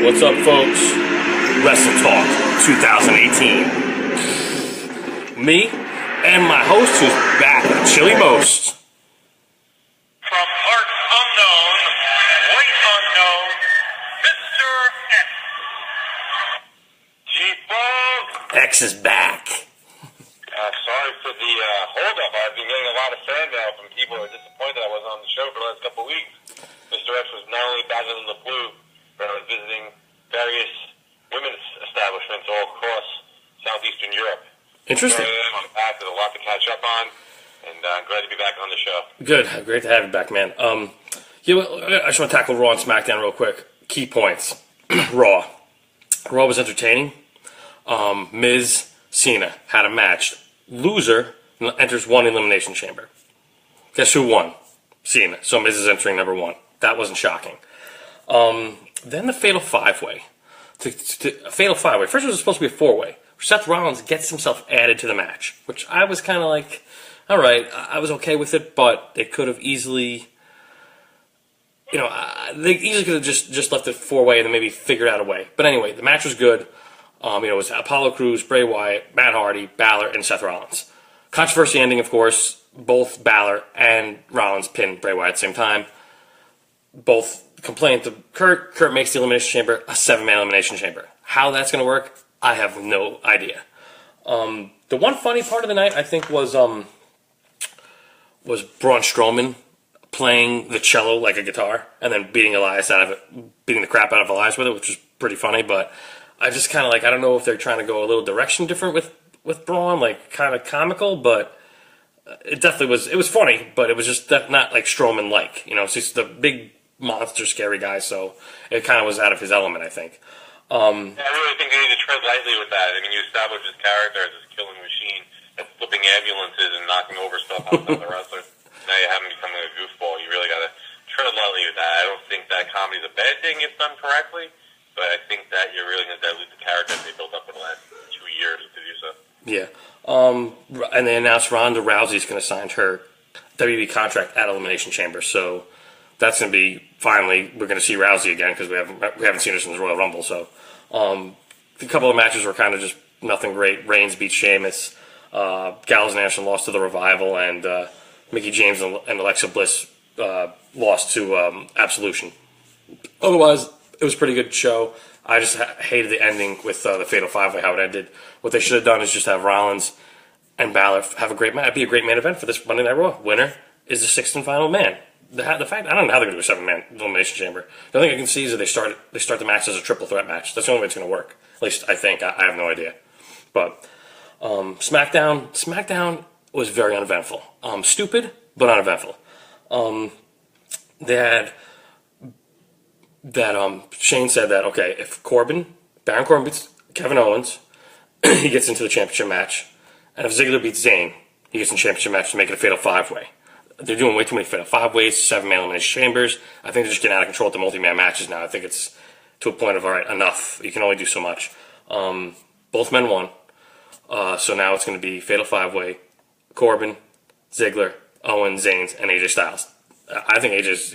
What's up, folks? Wrestle Talk 2018. Me and my host, who's back with Chili Most. From parts unknown, weight unknown, Mr. X. G-Bug. X is back. Sorry for the hold-up. I've been getting a lot of fan mail from people who are disappointed I wasn't on the show for the last couple of weeks. Mr. X was not only battling in the flu, but I was visiting various women's establishments all across southeastern Europe. Interesting. So I'm back. There's a lot to catch up on, and I'm glad to be back on the show. Good. Great to have you back, man. I just want to tackle Raw and SmackDown real quick. Key points. Raw. Raw was entertaining. Miz, Cena had a match. Loser enters one elimination chamber. Guess who won? Cena. So Miz is entering number one. That wasn't shocking. Then the Fatal 5-Way. Fatal 5-Way. First it was supposed to be a 4-way. Seth Rollins gets himself added to the match, which I was kind of like, all right, I was okay with it, but they could have easily, they easily could have just left it 4-way and then maybe figured out a way. But anyway, the match was good. It was Apollo Crews, Bray Wyatt, Matt Hardy, Balor, and Seth Rollins. Controversy ending, of course. Both Balor and Rollins pinned Bray Wyatt at the same time. Both complained to Kurt. Kurt makes the Elimination Chamber a 7-man Elimination Chamber. How that's going to work, I have no idea. The one funny part of the night, I think, was Braun Strowman playing the cello like a guitar and then beating the crap out of Elias with it, which was pretty funny. But I just kind of I don't know if they're trying to go a little direction different with Braun, kind of comical, but it definitely was. It was funny, but it was just not like Strowman-like. So he's the big monster, scary guy, so it kind of was out of his element, I think. I really think they need to tread lightly with that. I mean, you establish his character as this killing machine that's flipping ambulances and knocking over stuff outside the wrestler. Now you have him becoming a goofball. You really got to tread lightly with that. I don't think that comedy's a bad thing if done correctly, but I think that you're really going to dilute the character they built up for the last 2 years to do so. Yeah. And they announced Ronda Rousey's going to sign her WWE contract at Elimination Chamber, so that's going to be, finally, we're going to see Rousey again because we haven't seen her since Royal Rumble. So a couple of matches were kind of just nothing great. Reigns beat Sheamus. Gallows and Anderson lost to The Revival. And Mickie James and Alexa Bliss lost to Absolution. Otherwise, it was a pretty good show. I just hated the ending with the Fatal 5-Way, how it ended. What they should have done is just have Rollins and Balor have a great match. It'd be a great main event for this Monday Night Raw. Winner is the sixth and final man. The fact, I don't know how they're going to do a 7-man Elimination Chamber. The only thing I can see is that they start the match as a triple threat match. That's the only way it's going to work. At least I think. I have no idea. But SmackDown was very uneventful. Stupid, but uneventful. They had that Shane said that, okay, if Baron Corbin beats Kevin Owens, he gets into the championship match. And if Ziggler beats Zayn, he gets in the championship match to make it a Fatal 5-Way. They're doing way too many Fatal 5-Ways, 7-man Elimination Chambers. I think they're just getting out of control with the multi-man matches now. I think it's to a point of, all right, enough. You can only do so much. Both men won. So now it's going to be Fatal 5-Way, Corbin, Ziggler, Owens, Zayn, and AJ Styles. I think AJ's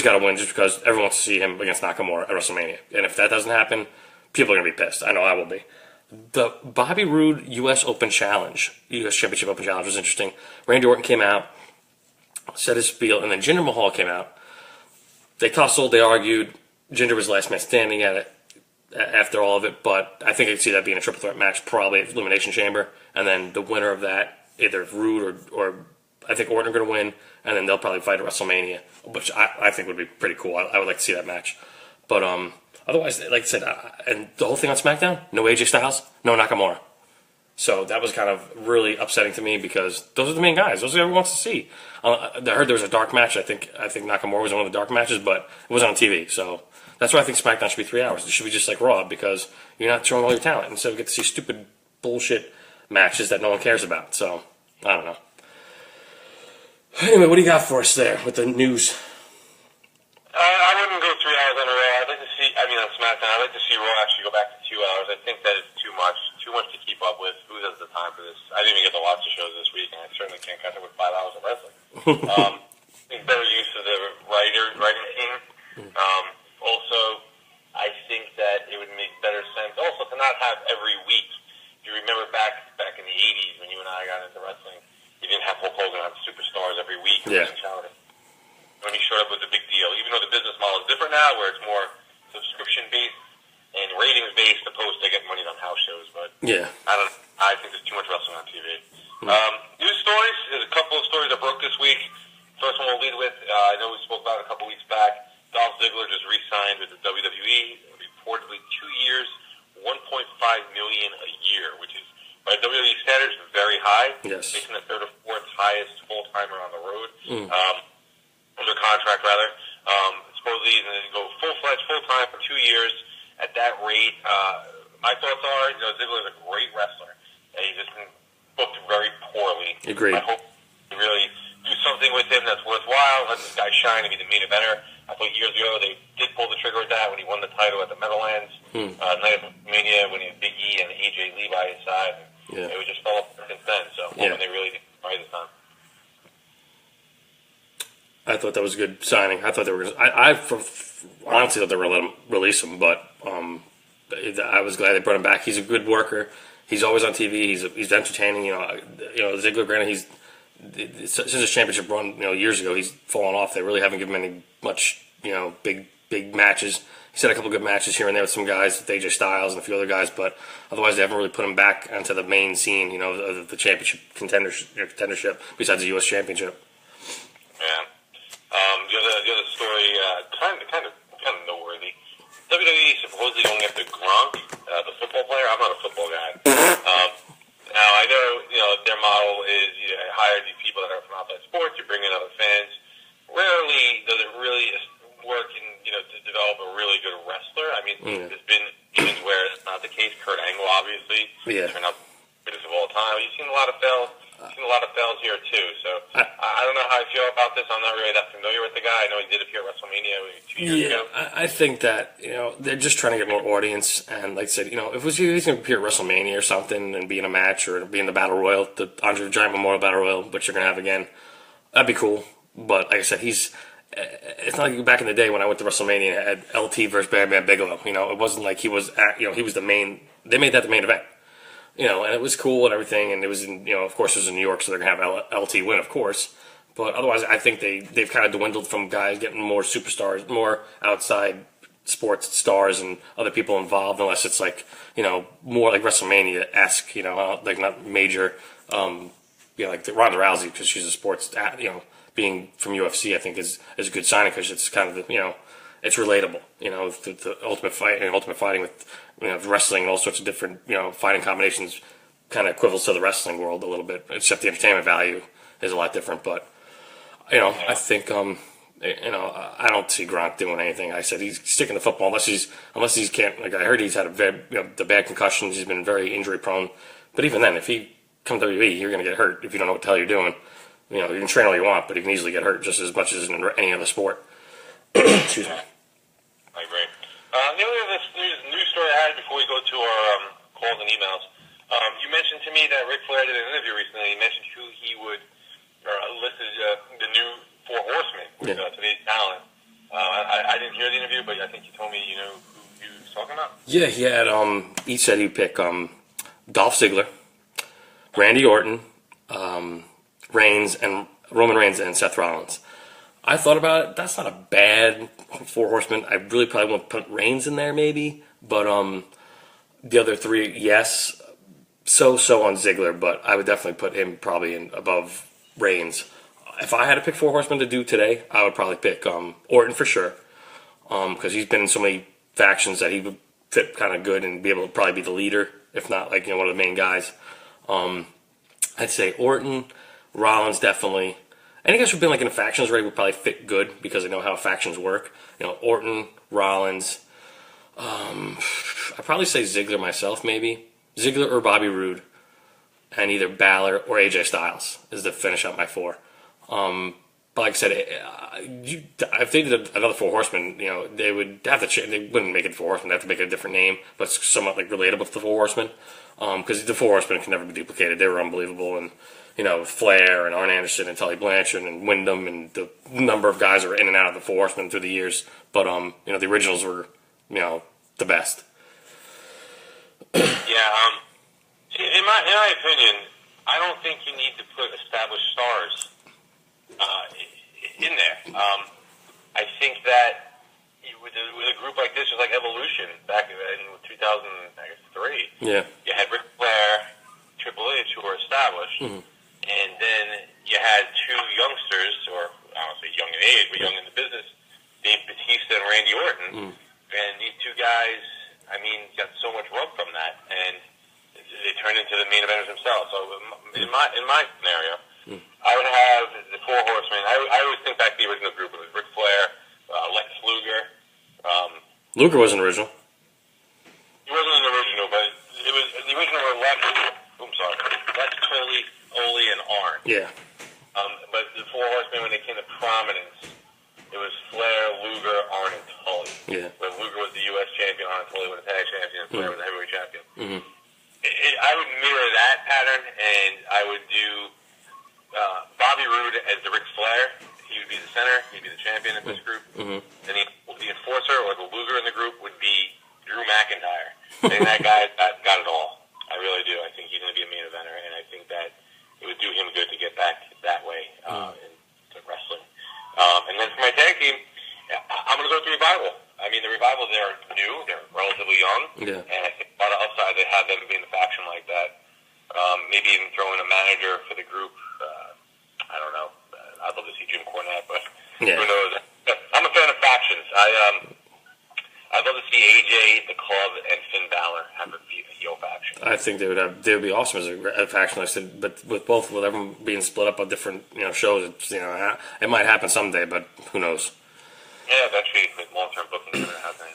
got to win just because everyone wants to see him against Nakamura at WrestleMania. And if that doesn't happen, people are going to be pissed. I know I will be. The Bobby Roode U.S. Open Challenge, U.S. Championship Open Challenge was interesting. Randy Orton came out, said his spiel, and then Jinder Mahal came out. They tussled, they argued. Jinder was the last man standing at it after all of it, but I think I could see that being a triple threat match, probably at Elimination Chamber, and then the winner of that, either Roode or I think Orton are going to win, and then they'll probably fight at WrestleMania, which I think would be pretty cool. I would like to see that match. But otherwise, like I said, and the whole thing on SmackDown, no AJ Styles, no Nakamura. So that was kind of really upsetting to me because those are the main guys. Those are what everyone wants to see. I heard there was a dark match. I think Nakamura was one of the dark matches, but it wasn't on TV. So that's why I think SmackDown should be 3 hours. It should be just like Raw because you're not showing all your talent. Instead, we get to see stupid bullshit matches that no one cares about. So I don't know. Anyway, what do you got for us there with the news? I wouldn't go 3 hours on a Raw. On SmackDown, I'd like to see Raw actually go back to 2 hours. I think that is too much to keep up with. Who has the time for this? I didn't even get to watch the shows this week, and I certainly can't catch up with 5 hours of wrestling. I think better use of the writing team. Also, I even though the business model is different now, where it's more subscription-based and ratings-based opposed to getting money on house shows. But Yeah. I think there's too much wrestling on TV. News stories. There's a couple of stories that broke this week. First one we'll lead with. I know we spoke about it a couple weeks back. Dolph Ziggler just re-signed with the WWE. Reportedly 2 years, $1.5 million a year, which is by WWE standards very high. Yes. Making the third or fourth highest full-timer on the road. Under contract, rather. Supposedly he's going to go full-fledged, full-time for 2 years. At that rate, my thoughts are, Ziggler is a great wrestler. And he's just been booked very poorly. Agreed. I hope to really do something with him that's worthwhile, let this guy shine and be the main eventer. I thought years ago they did pull the trigger with that when he won the title at the Meadowlands, Night of Mania, when he had Big E and AJ Lee by his side. It was just fell up since then, so hoping they really did right this time. I thought that was a good signing. I thought they were going to... I honestly thought they were going to let him release him, but I was glad they brought him back. He's a good worker. He's always on TV. He's entertaining. Ziggler, granted, since his championship run, years ago, he's fallen off. They really haven't given him much, big matches. He's had a couple good matches here and there with some guys, with AJ Styles and a few other guys, but otherwise they haven't really put him back onto the main scene, of the championship contendership, besides the U.S. Championship. Yeah. The other story, kind of noteworthy. WWE supposedly going after Gronk, the football player. I'm not a football guy. Now I know their model is you hire these people that are from outside sports. You bring in other fans. Rarely does it really work in to develop a really good wrestler. I mean, there's been games where it's not the case. Kurt Angle, obviously, turned out the greatest of all time. You've seen a lot of fails. Here too. So I don't know how I feel about this. I'm not really that familiar with the guy. I know he did appear at WrestleMania 2 years ago. I think that they're just trying to get more audience. And like I said, if he was going to appear at WrestleMania or something and be in a match or be in the Battle Royal, the Andre the Giant Memorial Battle Royal, which you're going to have again, that'd be cool. But like I said, it's not like back in the day when I went to WrestleMania and had LT versus Bam Bam Bigelow. It wasn't like he was he was the main. They made that the main event. And it was cool and everything, and it was in, of course, it was in New York, so they're going to have LT win, of course. But otherwise, I think they've kind of dwindled from guys getting more superstars, more outside sports stars and other people involved, unless it's like, more like WrestleMania-esque, like not major, like the Ronda Rousey, because she's a sports, being from UFC, I think is a good signing, because it's kind of, it's relatable, the Ultimate Fight and Ultimate Fighting with, wrestling and all sorts of different, fighting combinations kind of equivals to the wrestling world a little bit, except the entertainment value is a lot different. But, I think, I don't see Gronk doing anything. I said he's sticking to football unless he's can't, like I heard he's had the bad concussions. He's been very injury prone. But even then, if he comes to WWE, you're going to get hurt if you don't know what the hell you're doing. You can train all you want, but you can easily get hurt just as much as in any other sport. Excuse me. I agree. The only other news story I had before we go to our calls and emails, you mentioned to me that Ric Flair did an interview recently. He mentioned who he would listed the new Four Horsemen with today's talent. I didn't hear the interview, but I think you told me who he was talking about. Yeah, he had. He said he'd pick Dolph Ziggler, Randy Orton, Roman Reigns, and Seth Rollins. I thought about it. That's not a bad Four Horsemen. I really probably want to put Reigns in there, maybe. But the other three, yes. So on Ziggler, but I would definitely put him probably in above Reigns. If I had to pick Four Horsemen to do today, I would probably pick Orton for sure, because he's been in so many factions that he would fit kind of good and be able to probably be the leader, if not like one of the main guys. I'd say Orton, Rollins definitely. Any guys who've been like in factions already would probably fit good because they know how factions work. Orton, Rollins. I'd probably say Ziggler myself, maybe. Ziggler or Bobby Roode. And either Balor or AJ Styles is to finish up my four. But like I said, if they did another Four Horsemen, they would have to they wouldn't make it Four Horsemen. They have to make it a different name, but it's somewhat like relatable to the Four Horsemen. Because the Four Horsemen can never be duplicated. They were unbelievable, and Flair and Arn Anderson and Tully Blanchard and Wyndham and the number of guys that were in and out of the Four Horsemen through the years. But the originals were the best. Yeah. In my opinion, I don't think you need to put established stars in there. I think that with a group like this, just like Evolution back in 2003, Yeah. you had Ric Flair, Triple H, who were established, and then you had two youngsters, or I don't say young in age, but young in the business, Dave Bautista and Randy Orton. And these two guys, I mean, got so much rub from that, and they turned into the main eventers themselves. So in my scenario, I would have the Four Horsemen. I always think back to the original group. It was Ric Flair, Lex Luger. Luger wasn't original. He wasn't an original, but it was the original were Lex. Lex, Tully, Ole, and Arn. Yeah. But the Four Horsemen, when they came to prominence, it was Flair, Luger, Arn, and Tully. Yeah. Where Luger was the U.S. champion, Arn and Tully were the tag champion, and Flair was the heavyweight champion. I would mirror that pattern, and I would do Bobby Roode as the Ric Flair. He would be the center. He'd be the champion of this group. And the enforcer, or the Luger in the group, would be Drew McIntyre. I think that guy got it all. I really do. I think he's going to be a main eventer, and I think that it would do him good to get back that way into wrestling. And then for my tag team, I'm going to go with the Revival. I mean, the Revival, they're new. They're relatively young. Yeah. And I think a lot of upside they have them being a faction like that. Maybe even throw in a manager for the group. I don't know. I'd love to see Jim Cornette, but who knows? I'm a fan of factions. I'd love to see AJ, the Club, and Finn Balor have a heel faction. I think they would be awesome as a faction. Like I said, but with everyone being split up on different shows, it's, it might happen someday, but who knows? Yeah, eventually with long-term booking, it's going to happen.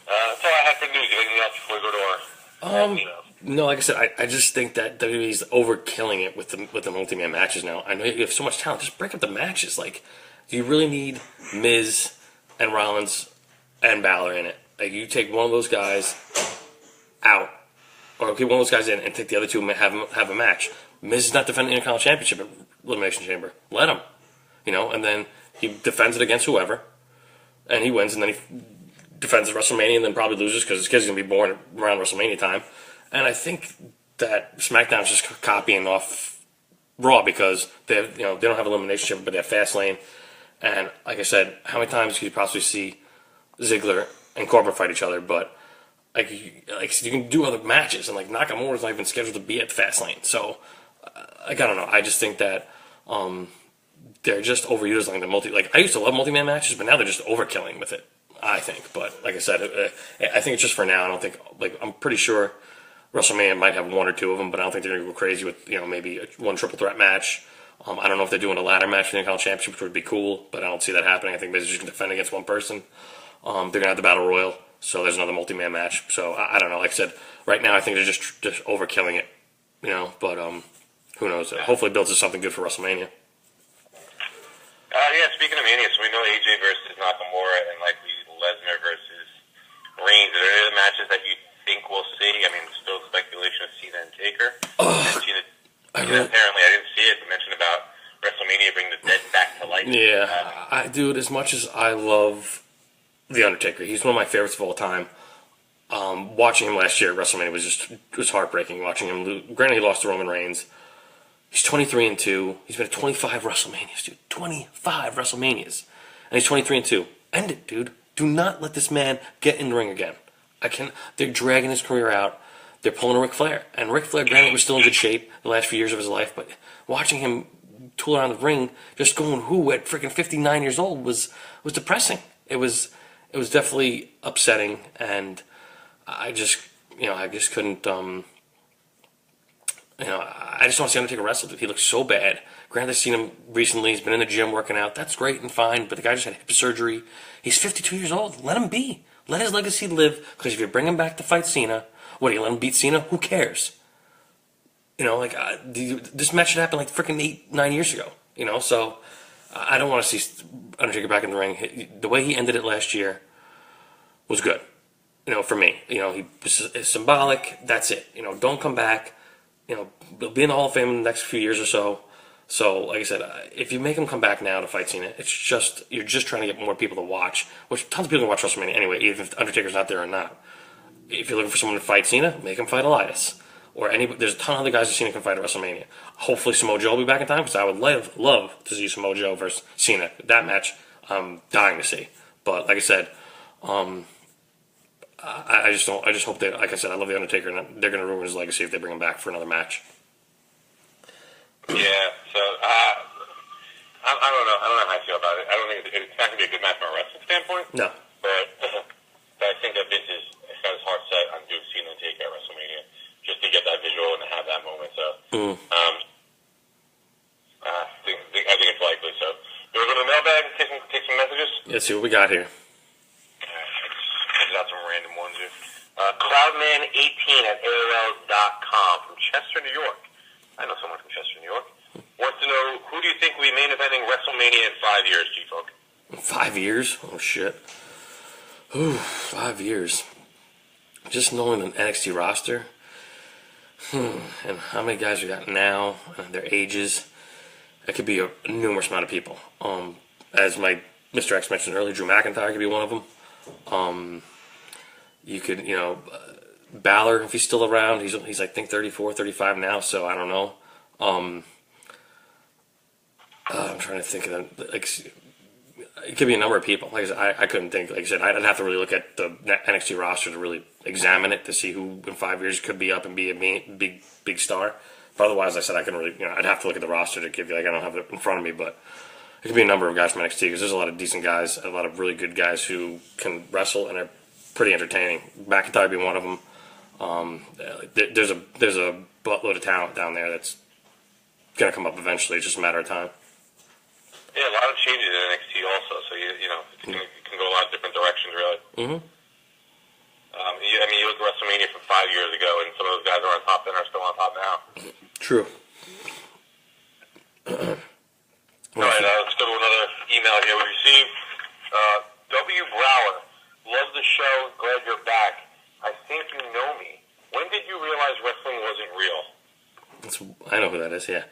That's all I have for news. You have anything else before we go to our? No, like I said, I just think that WWE's overkilling it with the multi-man matches now. I know you have so much talent. Just break up the matches. Like, do you really need Miz and Rollins and Balor in it? Like, you take one of those guys out, or keep one of those guys in and take the other two and have a match. Miz is not defending the Intercontinental Championship at Elimination Chamber. Let him. And then he defends it against whoever, and he wins, and then he defends at WrestleMania and then probably loses because his kid's going to be born around WrestleMania time. And I think that SmackDown's just copying off Raw because they have, they don't have Elimination Chamber, but they have Fastlane. And like I said, how many times could you possibly see Ziggler and Corbin fight each other? But like you can do other matches, and like Nakamura's not even scheduled to be at Fastlane. So I don't know. I just think that they're just overutilizing the multi. Like, I used to love multi-man matches, but now they're just overkilling with it, I think. But like I said, I think it's just for now. I don't think, I'm pretty sure WrestleMania might have one or two of them, but I don't think they're going to go crazy with, maybe one triple threat match. I don't know if they're doing a ladder match for the Intercontinental Championship, which would be cool, but I don't see that happening. I think they're just going to defend against one person. They're going to have the Battle Royal, so there's another multi-man match. So I don't know. Like I said, right now I think they're just overkilling it, but who knows? Hopefully it builds to something good for WrestleMania. Yeah, speaking of Mania, so we know AJ versus Nakamura and likely Lesnar versus Reigns. Are there any other matches that you think we'll see? I mean, still speculation of Cena and Taker. Apparently, I didn't see it. You mentioned about WrestleMania bringing the dead back to life. Yeah, dude, as much as I love The Undertaker, he's one of my favorites of all time. Watching him last year at WrestleMania was heartbreaking. Watching him lose. Granted, he lost to Roman Reigns. He's 23-2. He's been at 25 WrestleManias, dude. 25 WrestleManias. And he's 23-2. End it, dude. Do not let this man get in the ring again. They're dragging his career out. They're pulling a Ric Flair. And Ric Flair, granted, was still in good shape the last few years of his life, but watching him tool around the ring, just going at freaking 59 years old was depressing. It was definitely upsetting, and I just couldn't, I just don't see Undertaker wrestle. He looks so bad. Granted, I've seen him recently. He's been in the gym working out. That's great and fine, but the guy just had hip surgery. He's 52 years old. Let him be. Let his legacy live, because if you bring him back to fight Cena, what, do you let him beat Cena? Who cares? This match should happen like freaking 9 years ago. So I don't want to see Undertaker back in the ring. The way he ended it last year was good, for me. He was symbolic. That's it. Don't come back. Be in the Hall of Fame in the next few years or so. So, like I said, if you make him come back now to fight Cena, you're just trying to get more people to watch, which tons of people can watch WrestleMania anyway, even if Undertaker's not there or not. If you're looking for someone to fight Cena, make him fight Elias. Or there's a ton of other guys that Cena can fight at WrestleMania. Hopefully Samoa Joe will be back in time, because I would love to see Samoa Joe versus Cena. That match I'm dying to see. But like I said, I just don't. I just hope they. Like I said, I love the Undertaker, and they're going to ruin his legacy if they bring him back for another match. Yeah. So I don't know. I don't know how I feel about it. I don't think it's not going to be a good match from a wrestling standpoint. No. But I think that Vince has his heart set on doing seeing the take at WrestleMania just to get that visual and to have that moment. So I think it's likely. So do we go to the mailbag and take some messages? Let's see what we got here. Let's out some random ones here. Cloudman18 at AOL.com from Chester, New York. I know someone from Chester, New York. Wants to know, who do you think will be main eventing WrestleMania in 5 years, G-Folk? 5 years? Oh, shit. Ooh, 5 years. Just knowing an NXT roster, and how many guys we got now, and their ages, it could be a numerous amount of people. As my Mr. X mentioned earlier, Drew McIntyre could be one of them. You could, Balor, if he's still around, he's I think 34, 35 now, so I don't know. I'm trying to think of them. Like, it could be a number of people. Like I said, I couldn't think. Like I said, I'd have to really look at the NXT roster to really examine it to see who in 5 years could be up and be a big star. But otherwise, like I said, I couldn't really. I'd have to look at the roster to give you. Like I don't have it in front of me, but it could be a number of guys from NXT because there's a lot of decent guys, a lot of really good guys who can wrestle and are pretty entertaining. McIntyre would be one of them. There's a buttload of talent down there that's going to come up eventually. It's just a matter of time. Yeah, a lot of changes in NXT also, so it can go a lot of different directions, really. Mm-hmm. You look at WrestleMania from 5 years ago, and some of those guys are on top then are still on top now. True. All right, let's go to another email here we received. W. Brower, love the show, glad you're back. I think you know me. When did you realize wrestling wasn't real? I know who that is, yeah.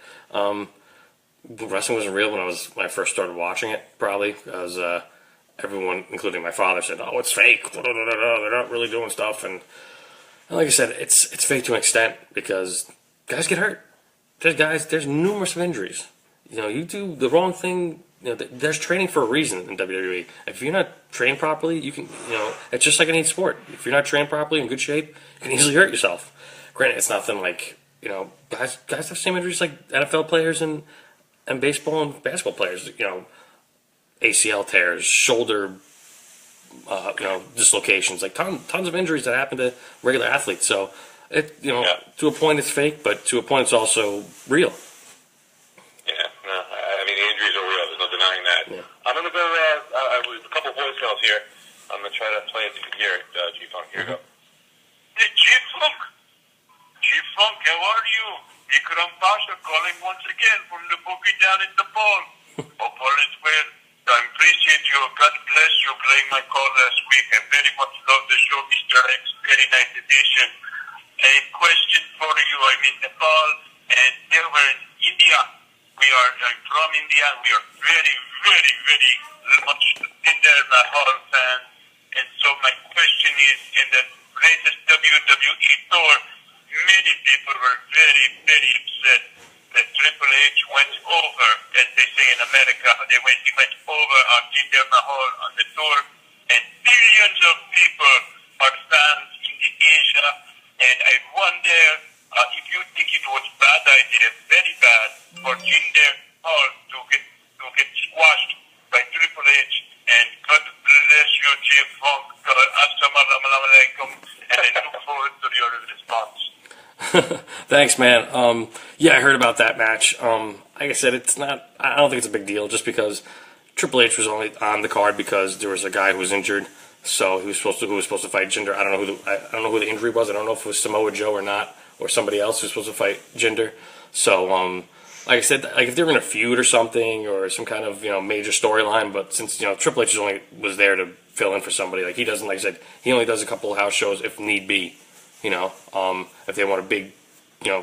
Wrestling wasn't real when I first started watching it, probably, because everyone, including my father, said, "Oh, it's fake. They're not really doing stuff." And like I said, it's fake to an extent because guys get hurt. There's numerous injuries. You do the wrong thing. There's training for a reason in WWE. If you're not trained properly, you can. It's just like any sport. If you're not trained properly in good shape, you can easily hurt yourself. Granted, it's nothing like guys have the same injuries like NFL players and baseball and basketball players, ACL tears, shoulder, dislocations, like tons of injuries that happen to regular athletes. So, to a point it's fake, but to a point it's also real. Yeah, no, the injuries are real. There's no denying that. Yeah. I'm going to go, with a couple voicemails here. I'm going to try to play it so you can hear it, G-Funk. Here we go. Hey, G-Funk. G-Funk, how are you? Ikram Pasha calling once again from the bookie down in the ball. Hope all is well. I appreciate you. God bless you playing my call last week. I very much love the show, Mr. X. Very nice edition. A question for you. I'm in Nepal and they were in India. I'm from India. We are very, very, very much Jinder Mahal fans. And so my question is, in the latest WWE tour, many people were very, very upset that Triple H went over, as they say in America, he went over on Jinder Mahal on the tour, and billions of people are fans in Asia, and I wonder if you think it was a bad idea, very bad, for Jinder Mahal to get squashed by Triple H, and God bless you, Chief Funk, Assalamu alaikum, and I look forward to your response. Thanks, man. Yeah, I heard about that match. Like I said, I don't think it's a big deal just because Triple H was only on the card because there was a guy who was injured, so who was supposed to fight Jinder. I don't know who the injury was. I don't know if it was Samoa Joe or not, or somebody else who was supposed to fight Jinder. So, like I said, like if they were in a feud or something or some kind of major storyline, but since Triple H was there to fill in for somebody, like he doesn't. Like I said, he only does a couple of house shows if need be. If they want a big,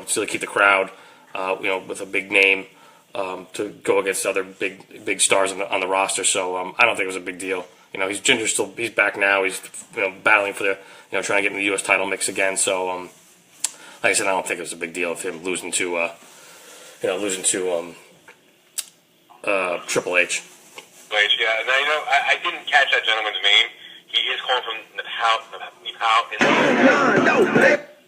still keep the crowd, with a big name, to go against other big stars on the roster. So I don't think it was a big deal. He's back now. He's battling for the trying to get in the U.S. title mix again. So like I said, I don't think it was a big deal of him losing to Triple H. Wait, yeah. Now, I didn't catch that gentleman's name. He is calling from Nepal.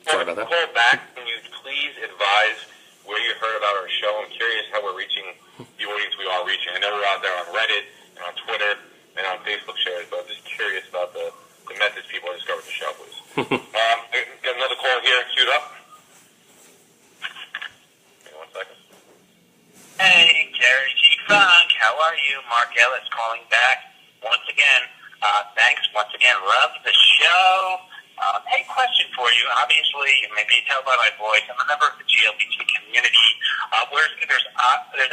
Sorry about that. Call back. Can you please advise where you heard about our show? I'm curious how we're reaching the audience we are reaching. I know we're out there on Reddit and on Twitter and on Facebook shares, but I'm just curious about the methods people discovered the show, please. Got another call here queued up. Hang on 1 second. Hey, Jerry G. Funk, how are you? Mark Ellis calling back once again. Thanks once again. Love the show. Hey, question for you. Obviously, maybe you tell by my voice, I'm a member of the GLBT community, where there's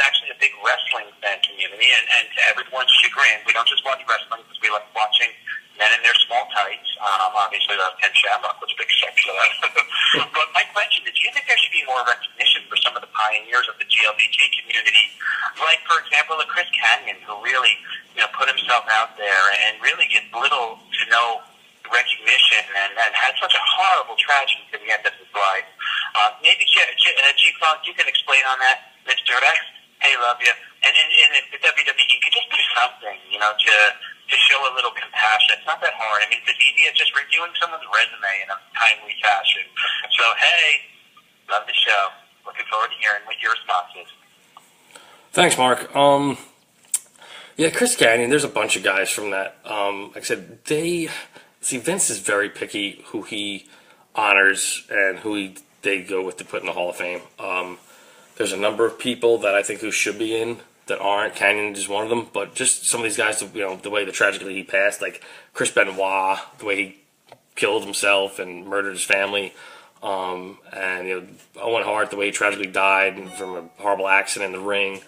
actually a big wrestling fan community, and to everyone's chagrin, we don't just watch wrestling because we like watching men in their small tights. Obviously, that Ken Shamrock was a big section of that. But my question is, do you think there should be more recognition for some of the pioneers of the GLBT community, like, for example, a Chris Kanyon, who really put himself out there and really gets little to no recognition and had such a horrible tragedy to the end of his life? Maybe G-Funk, you can explain on that. Mr. X, hey, love you. And if the WWE could just do something, to show a little compassion. It's not that hard. I mean, it's as easy as just reviewing someone's resume in a timely fashion. So, hey, love the show. Looking forward to hearing what your response is. Thanks, Mark. Yeah, Chris Kanyon, there's a bunch of guys from that. Like I said, Vince is very picky who he honors and who they go with to put in the Hall of Fame. There's a number of people that I think who should be in that aren't. Kanyon is one of them, but just some of these guys, the way that tragically he passed, like Chris Benoit, the way he killed himself and murdered his family, and Owen Hart, the way he tragically died from a horrible accident in the ring.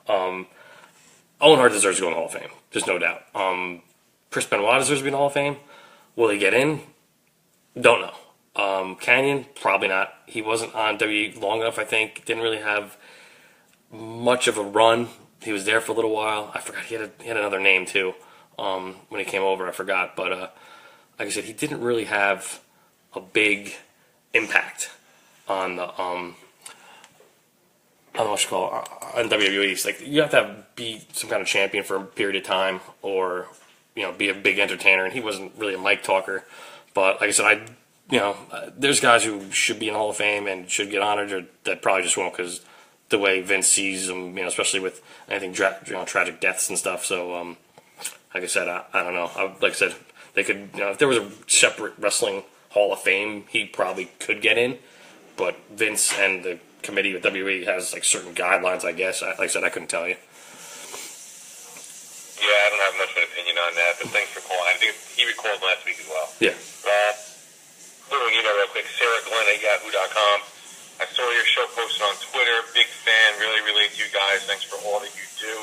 Owen Hart deserves to go in the Hall of Fame. There's no doubt. Chris Benoit deserves to be in the Hall of Fame. Will he get in? Don't know. Kanyon, probably not. He wasn't on WWE long enough, I think. Didn't really have much of a run. He was there for a little while. I forgot he had another name too when he came over. I forgot. But like I said, he didn't really have a big impact on the on what you call on WWE. It's like you have to be some kind of champion for a period of time, or be a big entertainer. And he wasn't really a mic talker. But like I said, there's guys who should be in the Hall of Fame and should get honored, or that probably just won't because the way Vince sees them, especially with anything tragic deaths and stuff. So, like I said, I don't know. Like I said, they could, if there was a separate wrestling Hall of Fame, he probably could get in. But Vince and the committee with WWE has like certain guidelines, I guess. Like I said, I couldn't tell you. Yeah, I don't have much of an opinion on that, but thanks for calling. I think he recalled last week as well. Yeah. Little email real quick. Sarah Glenn at yahoo.com. I saw your show posted on Twitter. Big fan. Really relate to you guys. Thanks for all that you do.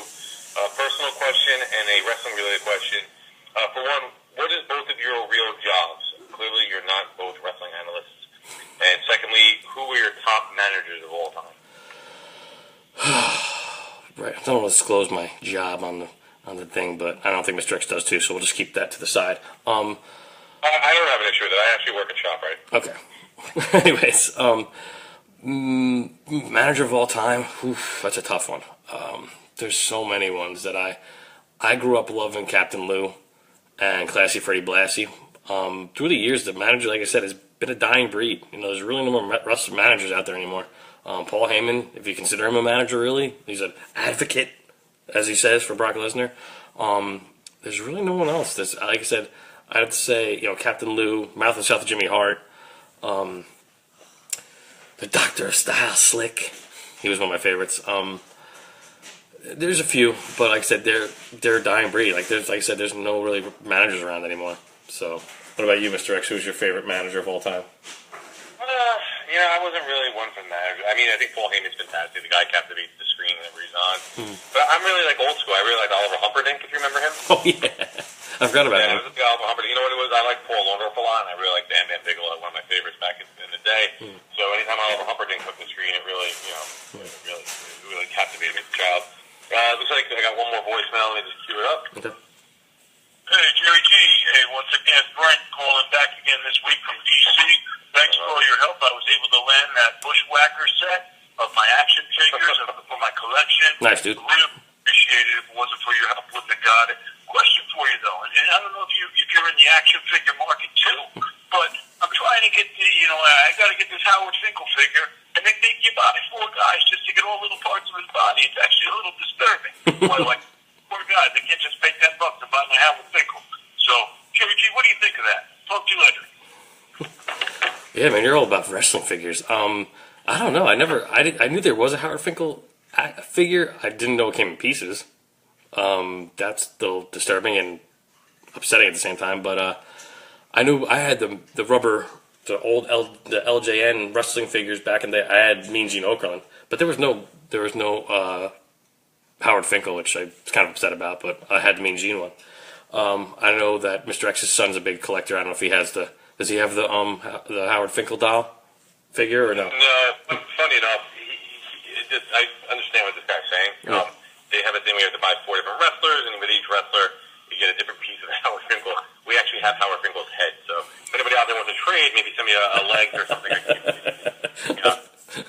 Personal question and a wrestling-related question. For one, what is both of your real jobs? Clearly, you're not both wrestling analysts. And secondly, who were your top managers of all time? Right. I don't want to disclose my job on the thing, but I don't think Mr. X does too, so we'll just keep that to the side. I don't have an issue with it. I actually work at ShopRite. Okay. Anyways, manager of all time, that's a tough one. There's so many ones that I grew up loving Captain Lou and Classy Freddie Blassie. Through the years, the manager, like I said, has been a dying breed. There's really no more wrestling managers out there anymore. Paul Heyman, if you consider him a manager, really, he's an advocate, as he says, for Brock Lesnar. There's really no one else. Like I said, I have to say, Captain Lou, Mouth and South of Jimmy Hart, the Doctor of Style, Slick. He was one of my favorites. There's a few, but like I said, they're a dying breed. Like I said, there's no really managers around anymore. So, what about you, Mr. X? Who's your favorite manager of all time? I wasn't really one for manager. I mean, I think Paul Heyman's fantastic. The guy captivates the screen whenever he's on. But I'm really like old school. I really like Oliver Humperdinck, if you remember him. Oh yeah, I forgot about him. Yeah, I was a big Oliver Humperdinck. You know what it was? I like Paul Orndorff a lot, and I really like Bam Bam Bigelow, one of my favorites back in the day. So anytime Oliver Humperdinck took the screen, it really, it really captivated me as a child. Looks like I got one more voicemail. Let me just cue it up. Okay. Hey, Jerry G. Hey, once again, Brent calling back again this week from D.C. Thanks for all your help. I was able to land that Bushwhacker set of my action figures for my collection. Nice, dude. Really appreciate it if it wasn't for your help with the got it. Question for you though, and I don't know if you're in the action figure market too, but I'm trying to get I got to get this Howard Finkel figure, and they make you buy 4 guys just to get all little parts of his body. It's actually a little disturbing. Well, like 4 guys, they can't just pay $10 to buy my Howard Finkel. So, Jerry G, what do you think of that? Talk to you later. Yeah, man, you're all about wrestling figures. I don't know. I knew there was a Howard Finkel figure. I didn't know it came in pieces. That's still disturbing and upsetting at the same time. But I knew I had the rubber, the old the LJN wrestling figures back in the day. I had Mean Gene Okerlund, but there was no Howard Finkel, which I was kind of upset about. But I had the Mean Gene one. I know that Mr. X's son's a big collector. I don't know if he has does he have the Howard Finkel doll figure or no? No, funny enough, I understand what this guy's saying. Yeah. They have a thing where you have to buy 4 different wrestlers, and with each wrestler, you get a different piece of Howard Finkel. We actually have Howard Finkel's head, so if anybody out there wants to trade, maybe send me a leg or something.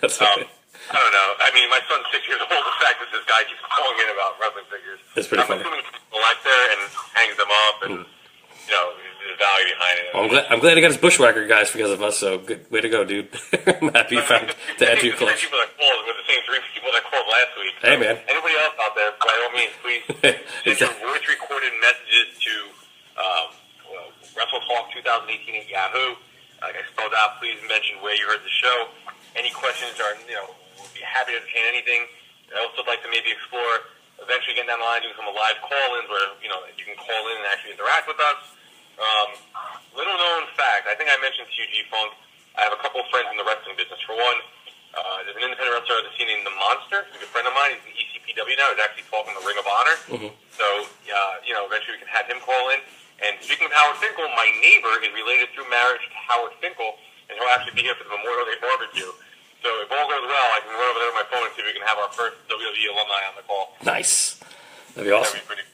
That's okay. I don't know. I mean, my son's 6 years old. The fact that this guy keeps calling in about wrestling figures. That's pretty funny. I'm assuming he collects there and hangs them up, and there's value behind it. Well, I'm glad he got his bushwhacker guys because of us. So good way to go, dude. I'm happy you found to add to your collection. People that called were the same 3 people that called last week. Hey, man. Anybody else out there, by all means, please send your voice recorded messages to wrestletalk2018 at Yahoo. Like I spelled out, please mention where you heard the show. Any questions are, we'll be happy to entertain anything. I also would like to maybe explore eventually getting down the line doing some live call-ins where, you can call in and actually interact with us. Little known fact, I think I mentioned to you, G-Funk, I have a couple of friends in the wrestling business. For one, there's an independent wrestler I've seen named The Monster. He's a good friend of mine. He's in ECPW now. He's actually talking the Ring of Honor. Mm-hmm. So, eventually we can have him call in. And speaking of Howard Finkel, my neighbor is related through marriage to Howard Finkel, and he'll actually be here for the Memorial Day barbecue. So if all goes well, I can run over there on my phone and see if we can have our first WWE alumni on the call. Nice. That'd be awesome. That'd be pretty.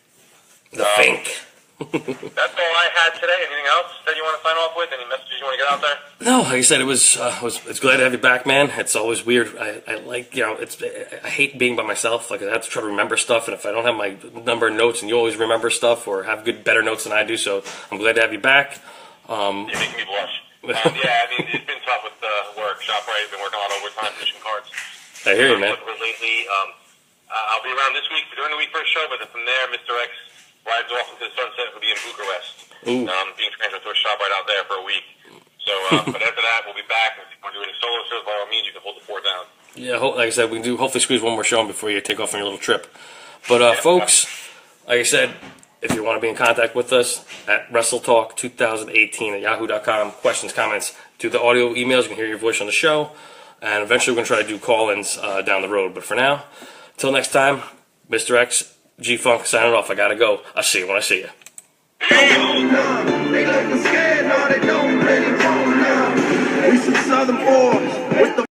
The Fink. That's all I had today. Anything else that you want to sign off with? Any messages you want to get out there? No, like I said, it's glad to have you back, man. It's always weird. I like, I hate being by myself. Like I have to try to remember stuff, and if I don't have my number and notes, and you always remember stuff or have better notes than I do, so I'm glad to have you back. You're making me blush. It's been tough with work. ShopRite has been working a lot of overtime, pushing cards. I hear you, man. Lately, I'll be around this week during the week for a show, but from there, Mr. X rides off into the sunset. He'll be in Bucharest. Being transferred to a ShopRite out there for a week. So, but after that, we'll be back. If we're doing solo shows, by all means, you can hold the fort down. Yeah, like I said, we can hopefully squeeze one more show in before you take off on your little trip. But, folks, like I said, if you want to be in contact with us at wrestletalk2018 at yahoo.com, questions, comments, to the audio emails, you can hear your voice on the show, and eventually we're going to try to do call-ins down the road. But for now, until next time, Mr. X, G-Funk, signing off. I got to go. I'll see you when I see you. They looking scared, no, they don't really want now. We some southern boys with the